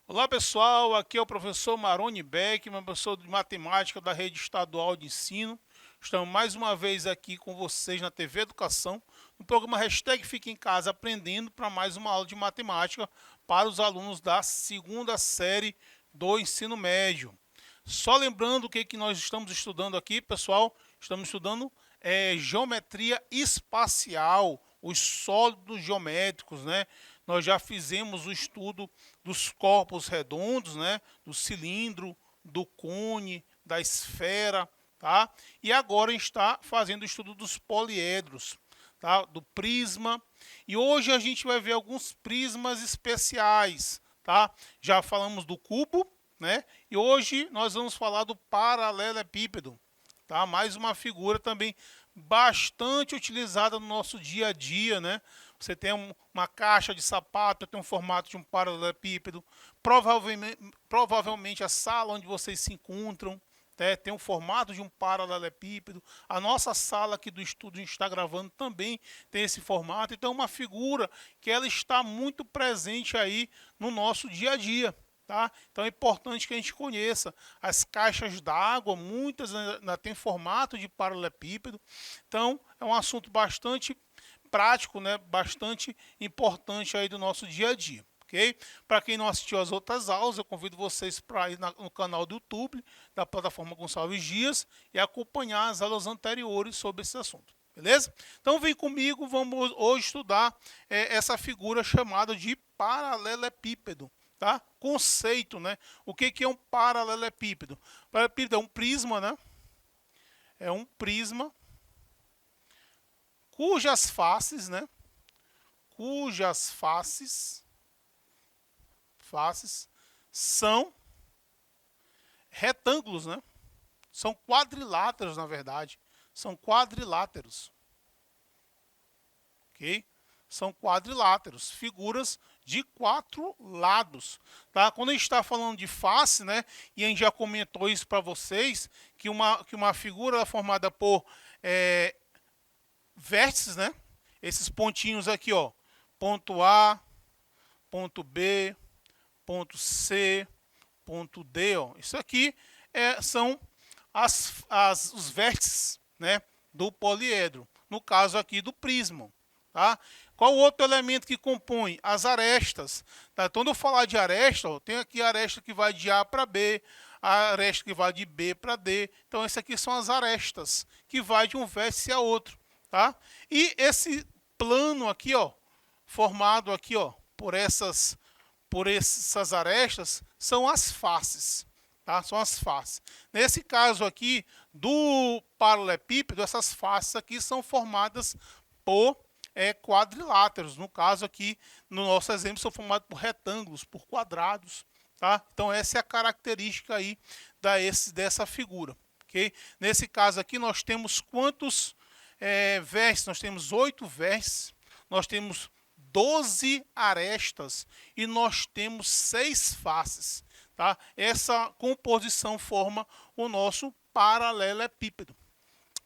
Olá pessoal, aqui é o professor Maroni Beckmann, professor de matemática da Rede Estadual de Ensino. Estamos mais uma vez aqui com vocês na TV Educação, no programa Hashtag Fique em Casa Aprendendo, para mais uma aula de matemática para os alunos da segunda série do ensino médio. Só lembrando o que nós estamos estudando aqui, pessoal, estamos estudando geometria espacial, os sólidos geométricos, né? Nós já fizemos o estudo dos corpos redondos, né? Do cilindro, do cone, da esfera, tá? E agora a gente está fazendo o estudo dos poliedros, tá? Do prisma. E hoje a gente vai ver alguns prismas especiais, tá? Já falamos do cubo, né? E hoje nós vamos falar do paralelepípedo, tá? Mais uma figura também bastante utilizada no nosso dia a dia, né? Você tem uma caixa de sapato, tem um formato de um paralelepípedo. Provavelmente a sala onde vocês se encontram, né, tem um formato de um paralelepípedo. A nossa sala aqui do estúdio, a gente está gravando, também tem esse formato. Então é uma figura que ela está muito presente aí no nosso dia a dia. Tá? Então é importante que a gente conheça as caixas d'água, muitas ainda têm formato de paralelepípedo. Então é um assunto bastante prático, né? Bastante importante aí do nosso dia a dia. Okay? Para quem não assistiu às outras aulas, eu convido vocês para ir no canal do YouTube da plataforma Gonçalves Dias e acompanhar as aulas anteriores sobre esse assunto. Beleza? Então vem comigo, vamos hoje estudar essa figura chamada de paralelepípedo. Tá? Conceito, né? O que é um paralelepípedo? Paralelepípedo é um prisma, né? É um prisma cujas faces, né? Cujas faces são retângulos, né? São quadriláteros, na verdade. São quadriláteros. Ok? São quadriláteros, figuras de 4 lados. Tá? Quando a gente está falando de face, né, e a gente já comentou isso para vocês, que uma figura é formada por vértices, né? Esses pontinhos aqui, ó, ponto A, ponto B, ponto C, ponto D, ó. Isso aqui são os vértices, né, do poliedro. No caso aqui do prisma. Tá? Qual o outro elemento que compõe? As arestas. Tá? Então, quando eu falar de aresta, ó, tem aqui a aresta que vai de A para B, a aresta que vai de B para D. Então, essas aqui são as arestas, que vai de um vértice a outro. Tá? E esse plano aqui, ó, formado aqui, ó, por essas arestas, são as faces. Tá? São as faces. Nesse caso aqui, do paralelepípedo, essas faces aqui são formadas por quadriláteros. No caso aqui, no nosso exemplo, são formados por retângulos, por quadrados. Tá? Então, essa é a característica aí dessa figura. Okay? Nesse caso aqui, nós temos quantos vértices? Nós temos 8 vértices, nós temos 12 arestas e nós temos 6 faces. Tá? Essa composição forma o nosso paralelepípedo.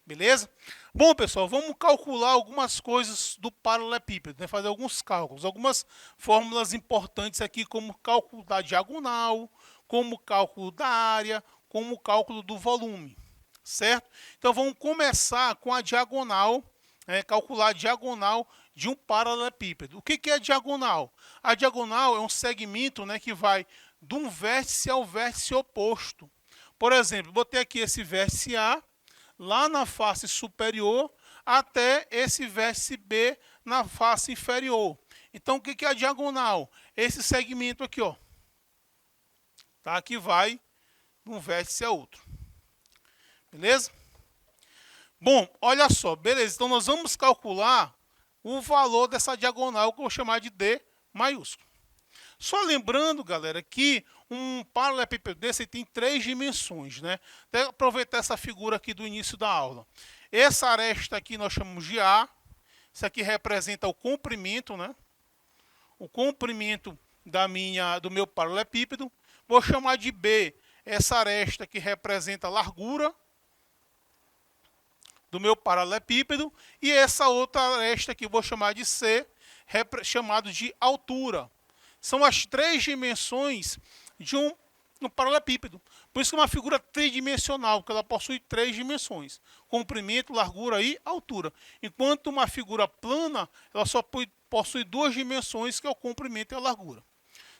Beleza? Bom, pessoal, vamos calcular algumas coisas do paralelepípedo, né? Fazer alguns cálculos, algumas fórmulas importantes aqui, como cálculo da diagonal, como cálculo da área, como cálculo do volume, certo? Então, vamos começar com a diagonal, calcular a diagonal de um paralelepípedo. O que é a diagonal? A diagonal é um segmento, né, que vai de um vértice ao vértice oposto. Por exemplo, botei aqui esse vértice A, lá na face superior, até esse vértice B na face inferior. Então, o que é a diagonal? Esse segmento aqui, ó, tá? Que vai de um vértice a outro. Beleza? Bom, olha só, beleza. Então, nós vamos calcular o valor dessa diagonal, que eu vou chamar de D maiúsculo. Só lembrando, galera, que um paralelepípedo desse tem 3 dimensões, né? Até aproveitar essa figura aqui do início da aula. Essa aresta aqui nós chamamos de A. Isso aqui representa o comprimento, né? O comprimento do meu paralelepípedo. Vou chamar de B, essa aresta que representa a largura do meu paralelepípedo, e essa outra aresta que eu vou chamar de C, chamado de altura. São as três dimensões de um paralelepípedo. Por isso que é uma figura tridimensional, porque ela possui três dimensões: comprimento, largura e altura. Enquanto uma figura plana, ela só possui duas dimensões, que é o comprimento e a largura.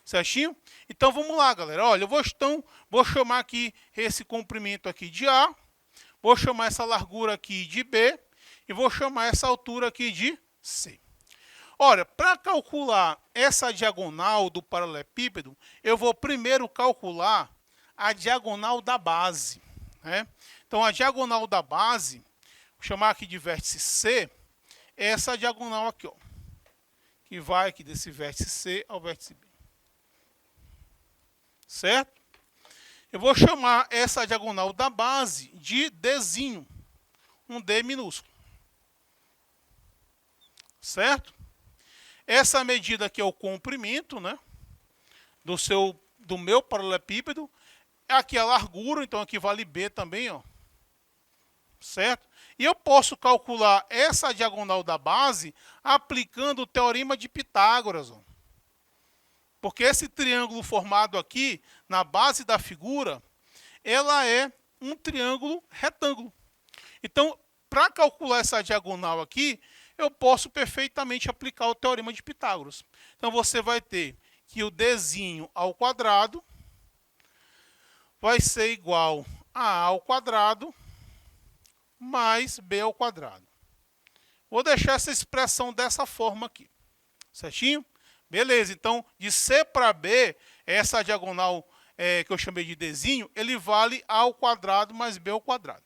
Certinho? Então vamos lá, galera. Olha, eu vou chamar aqui esse comprimento aqui de A, vou chamar essa largura aqui de B e vou chamar essa altura aqui de C. Olha, para calcular essa diagonal do paralelepípedo, eu vou primeiro calcular a diagonal da base, né? Então, a diagonal da base, vou chamar aqui de vértice C, é essa diagonal aqui, ó, que vai aqui desse vértice C ao vértice B. Certo? Eu vou chamar essa diagonal da base de Dzinho, um D minúsculo. Certo? Essa medida aqui é o comprimento, né, do meu paralelepípedo. Aqui é a largura, então aqui vale B também, ó. Certo? E eu posso calcular essa diagonal da base aplicando o teorema de Pitágoras, ó. Porque esse triângulo formado aqui na base da figura, ela é um triângulo retângulo. Então, para calcular essa diagonal aqui, eu posso perfeitamente aplicar o teorema de Pitágoras. Então, você vai ter que o Dzinho ao quadrado vai ser igual a A ao quadrado mais B ao quadrado. Vou deixar essa expressão dessa forma aqui. Certinho? Beleza, então, de C para B, essa diagonal que eu chamei de Dzinho, ele vale A ao quadrado mais B ao quadrado.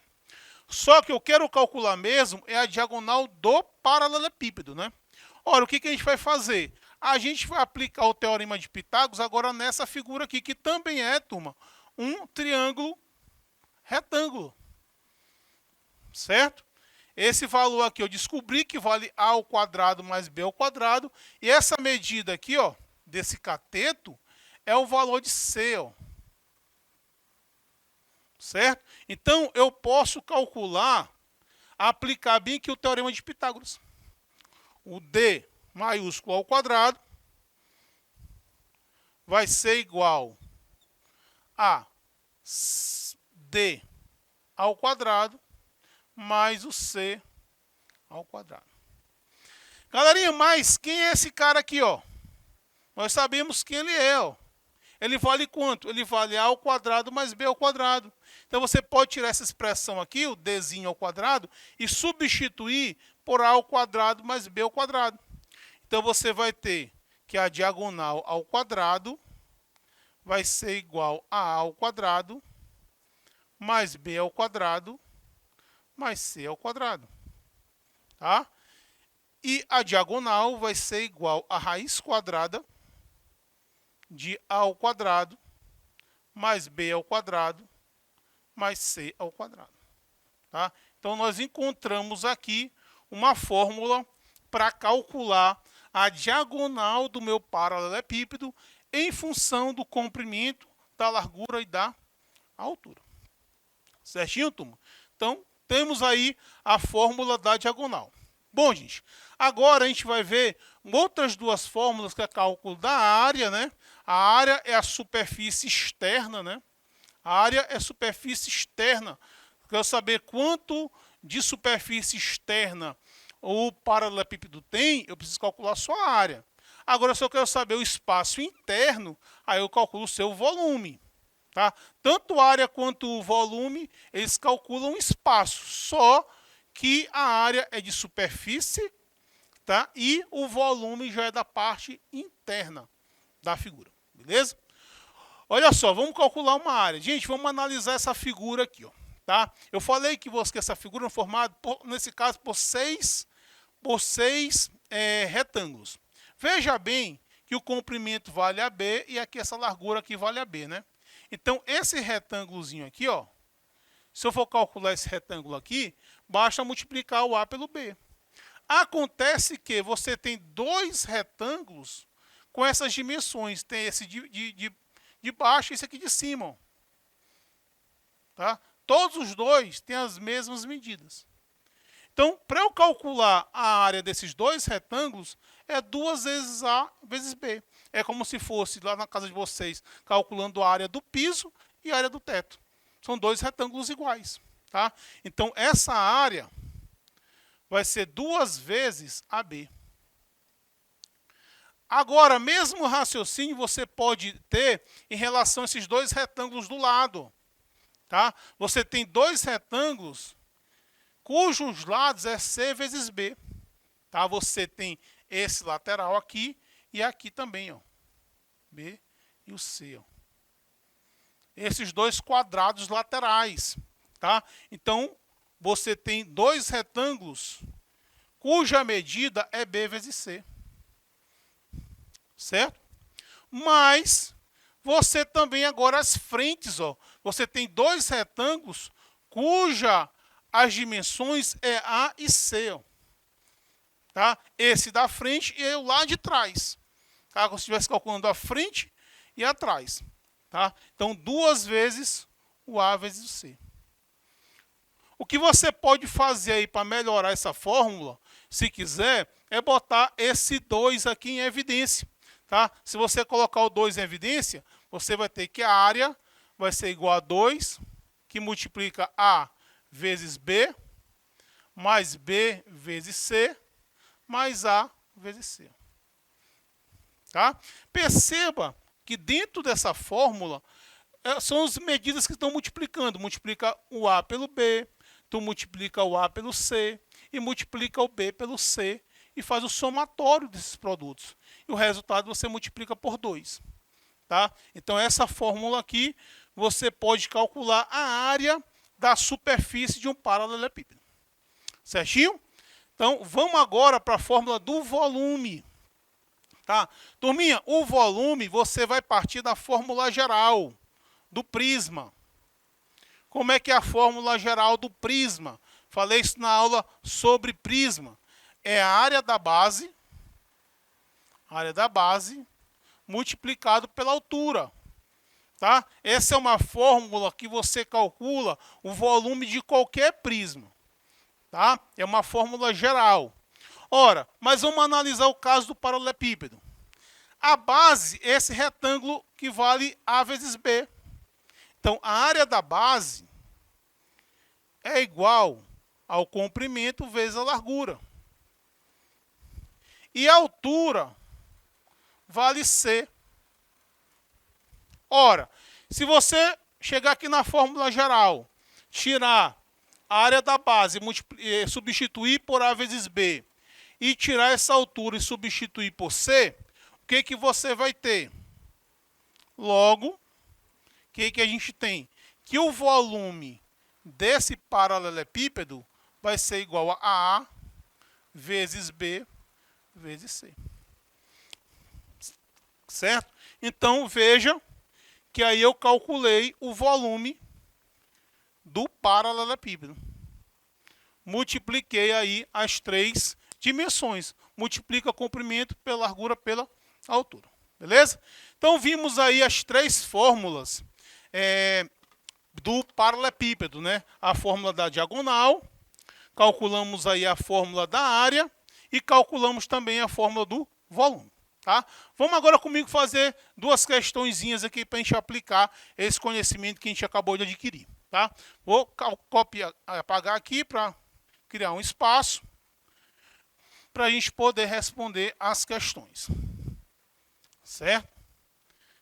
Só que eu quero calcular mesmo é a diagonal do paralelepípedo, né? Ora, o que a gente vai fazer? A gente vai aplicar o teorema de Pitágoras agora nessa figura aqui, que também é, turma, um triângulo retângulo. Certo? Esse valor aqui eu descobri que vale A ao quadrado mais B ao quadrado. E essa medida aqui, ó, desse cateto, é o valor de C, ó. Certo? Então, eu posso calcular, aplicar bem aqui o teorema de Pitágoras. O D maiúsculo ao quadrado vai ser igual a D ao quadrado mais o C ao quadrado. Galerinha, mas quem é esse cara aqui, ó? Nós sabemos quem ele é, ó. Ele vale quanto? Ele vale A ao quadrado mais B ao quadrado. Então, você pode tirar essa expressão aqui, o Dzinho ao quadrado, e substituir por A ao quadrado mais B ao quadrado. Então, você vai ter que a diagonal ao quadrado vai ser igual a A ao quadrado mais B ao quadrado mais C ao quadrado. Tá? E a diagonal vai ser igual a raiz quadrada de A ao quadrado mais B ao quadrado mais C ao quadrado. Tá? Então, nós encontramos aqui uma fórmula para calcular a diagonal do meu paralelepípedo em função do comprimento, da largura e da altura. Certinho, turma? Então, temos aí a fórmula da diagonal. Bom, gente, agora a gente vai ver outras duas fórmulas, que é o cálculo da área, né? A área é a superfície externa, né? A área é superfície externa. Quero saber quanto de superfície externa o paralelepípedo tem, eu preciso calcular só a área. Agora, se eu quero saber o espaço interno, aí eu calculo o seu volume. Tá? Tanto a área quanto o volume, eles calculam espaço, só que a área é de superfície, tá? E o volume já é da parte interna da figura, beleza? Olha só, vamos calcular uma área. Gente, vamos analisar essa figura aqui, ó, tá? Eu falei que essa figura é formada, nesse caso, por seis retângulos. Veja bem que o comprimento vale a B e aqui essa largura aqui vale a B, né? Então, esse retângulozinho aqui, ó, se eu for calcular esse retângulo aqui, basta multiplicar o A pelo B. Acontece que você tem dois retângulos com essas dimensões. Tem esse de baixo e esse aqui de cima, ó. Tá? Todos os dois têm as mesmas medidas. Então, para eu calcular a área desses dois retângulos, é 2 vezes A vezes B. É como se fosse lá na casa de vocês, calculando a área do piso e a área do teto. São dois retângulos iguais. Tá? Então, essa área vai ser 2 vezes AB. Agora, mesmo raciocínio você pode ter em relação a esses dois retângulos do lado. Tá? Você tem dois retângulos cujos lados é C vezes B. Tá? Você tem esse lateral aqui e aqui também, ó, B e o C. Ó. Esses dois quadrados laterais. Tá? Então, você tem dois retângulos cuja medida é B vezes C. Certo? Mas você também agora as frentes, ó, você tem dois retângulos cuja as dimensões é A e C. Ó. Tá? Esse da frente e o lá de trás. Tá? Como se estivesse calculando a frente e atrás. Tá? Então, 2 vezes o A vezes o C. O que você pode fazer aí para melhorar essa fórmula, se quiser, é botar esse 2 aqui em evidência. Tá? Se você colocar o 2 em evidência, você vai ter que a área vai ser igual a 2, que multiplica A vezes B, mais B vezes C, mais A vezes C. Tá? Perceba que dentro dessa fórmula, são as medidas que estão multiplicando. Multiplica o A pelo B, tu multiplica o A pelo C, e multiplica o B pelo C, e faz o somatório desses produtos. E o resultado você multiplica por 2. Tá? Então, essa fórmula aqui, você pode calcular a área da superfície de um paralelepípedo. Certinho? Então, vamos agora para a fórmula do volume. Tá? Turminha, o volume você vai partir da fórmula geral do prisma. Como é que é a fórmula geral do prisma? Falei isso na aula sobre prisma. É a área da base multiplicado pela altura. Tá? Essa é uma fórmula que você calcula o volume de qualquer prisma. Tá? É uma fórmula geral. Ora, mas vamos analisar o caso do paralelepípedo. A base é esse retângulo que vale A vezes B. Então, a área da base é igual ao comprimento vezes a largura. E a altura vale C. Ora, se você chegar aqui na fórmula geral, tirar a área da base, substituir por A vezes B, e tirar essa altura e substituir por C, o que, que você vai ter? Logo, o que, que a gente tem? Que o volume desse paralelepípedo vai ser igual a A vezes B vezes C. Certo? Então, veja que aí eu calculei o volume do paralelepípedo. Multipliquei aí as 3 dimensões. Multiplica comprimento pela largura pela altura. Beleza? Então, vimos aí as 3 fórmulas do paralelepípedo, né? A fórmula da diagonal, calculamos aí a fórmula da área e calculamos também a fórmula do volume. Tá? Vamos agora comigo fazer 2 questõezinhas aqui para a gente aplicar esse conhecimento que a gente acabou de adquirir. Tá? Vou copiar, apagar aqui para criar um espaço para a gente poder responder as questões. Certo?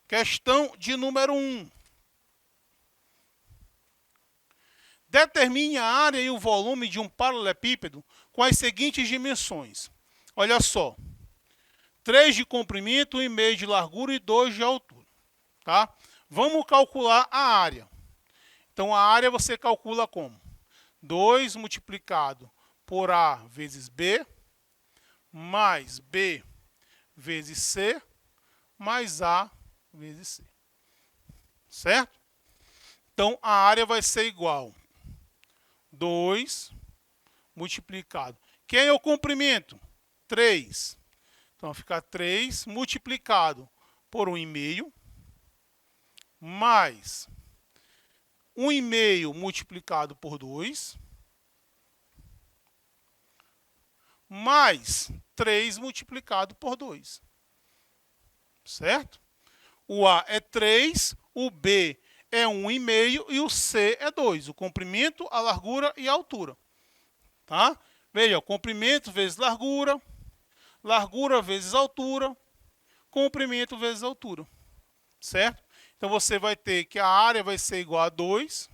Questão de número 1. Determine a área e o volume de um paralelepípedo com as seguintes dimensões. Olha só. 3 de comprimento, 1,5 de largura e 2 de altura. Tá? Vamos calcular a área. Então, a área você calcula como? 2 multiplicado por A vezes B, mais B vezes C, mais A vezes C. Certo? Então, a área vai ser igual a 2 multiplicado. Quem é o comprimento? 3. Então, fica 3 multiplicado por 1,5, mais 1,5 multiplicado por 2, mais 3 multiplicado por 2. Certo? O A é 3, o B é 1,5 e o C é 2. O comprimento, a largura e a altura. Tá? Veja, comprimento vezes largura, largura vezes altura, comprimento vezes altura. Certo? Então, você vai ter que a área vai ser igual a 2,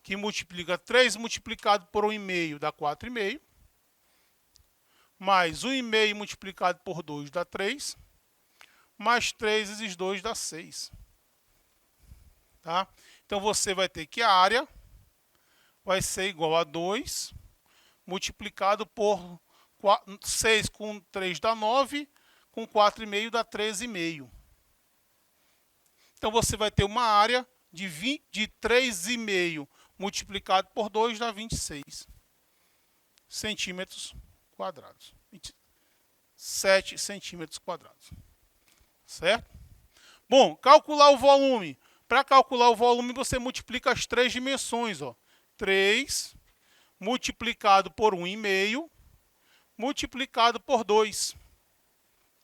que multiplica 3 multiplicado por 1,5 dá 4,5, mais 1,5 multiplicado por 2 dá 3, mais 3 vezes 2 dá 6. Tá? Então, você vai ter que a área vai ser igual a 2, multiplicado por 6 com 3 dá 9, com 4,5 dá 13,5. Então, você vai ter uma área de 3,5 multiplicado por 2 dá 26 centímetros quadrados. 27 centímetros quadrados. Certo? Bom, calcular o volume. Para calcular o volume, você multiplica as 3 dimensões. Ó. 3 multiplicado por 1,5 multiplicado por 2.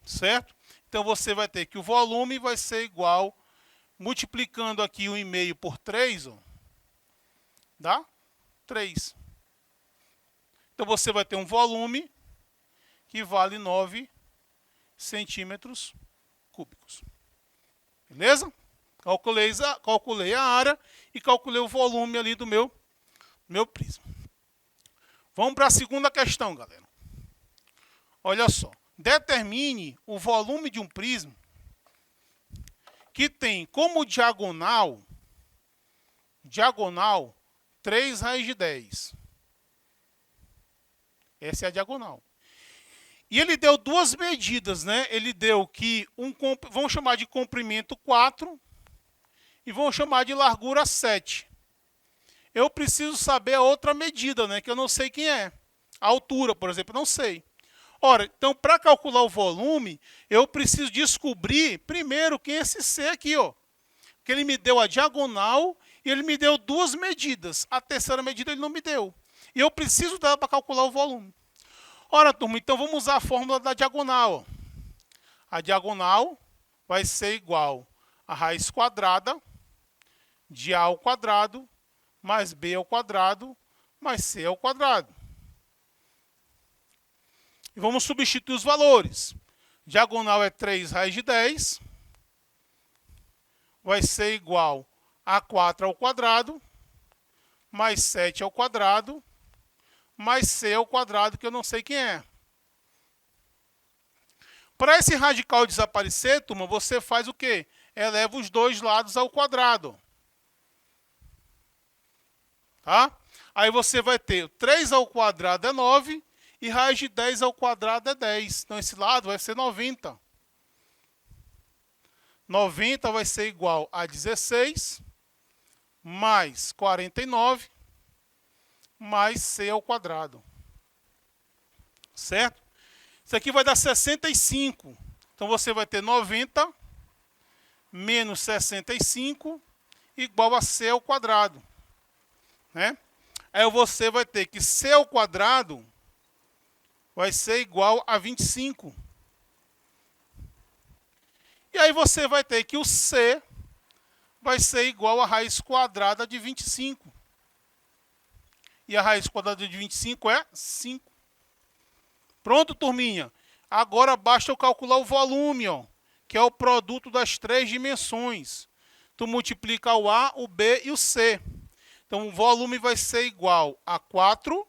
Certo? Então, você vai ter que o volume vai ser igual, multiplicando aqui 1,5 por 3, ó, dá 3. Então, você vai ter um volume que vale 9 centímetros cúbicos. Beleza? Calculei a área e calculei o volume ali do meu prisma. Vamos para a segunda questão, galera. Olha só. Determine o volume de um prisma que tem como diagonal 3 raiz de 10. Essa é a diagonal. E ele deu duas medidas, né? Ele deu que vamos chamar de comprimento 4 e vamos chamar de largura 7. Eu preciso saber a outra medida, né? Que eu não sei quem é. A altura, por exemplo, eu não sei. Ora, então, para calcular o volume, eu preciso descobrir primeiro quem é esse C aqui, ó. Que ele me deu a diagonal e ele me deu duas medidas. A terceira medida ele não me deu. E eu preciso dela para calcular o volume. Ora, turma, então vamos usar a fórmula da diagonal. A diagonal vai ser igual a raiz quadrada de A ao quadrado mais B ao quadrado mais C ao quadrado. E vamos substituir os valores. Diagonal é 3 raiz de 10. Vai ser igual a 4 ao quadrado mais 7 ao quadrado mais C ao quadrado, que eu não sei quem é. Para esse radical desaparecer, turma, você faz o quê? Eleva os dois lados ao quadrado. Tá? Aí você vai ter 3 ao quadrado é 9 e raiz de 10 ao quadrado é 10. Então, esse lado vai ser 90. 90 vai ser igual a 16 mais 49 mais C ao quadrado. Certo? Isso aqui vai dar 65. Então, você vai ter 90 menos 65 igual a C ao quadrado. Né? Aí você vai ter que C ao quadrado vai ser igual a 25. E aí você vai ter que o C vai ser igual a raiz quadrada de 25. E a raiz quadrada de 25 é 5. Pronto, turminha? Agora basta eu calcular o volume, ó, que é o produto das 3 dimensões. Tu multiplica o A, o B e o C. Então, o volume vai ser igual a 4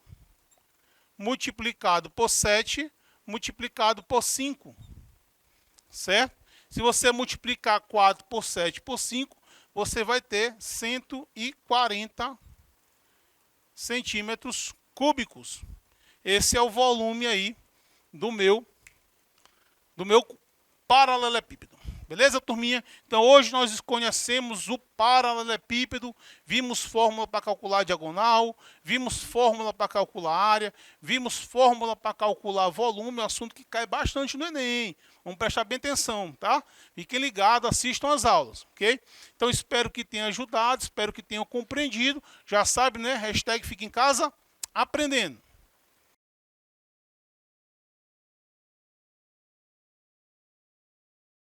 multiplicado por 7 multiplicado por 5. Certo? Se você multiplicar 4 por 7 por 5, você vai ter 140 centímetros cúbicos. Esse é o volume aí do meu paralelepípedo. Beleza, turminha? Então hoje nós conhecemos o paralelepípedo, vimos fórmula para calcular a diagonal, vimos fórmula para calcular área, vimos fórmula para calcular volume, um assunto que cai bastante no Enem. Vamos prestar bem atenção, tá? Fiquem ligados, assistam as aulas, ok? Então espero que tenha ajudado, espero que tenham compreendido. Já sabe, né? Hashtag fica em casa aprendendo.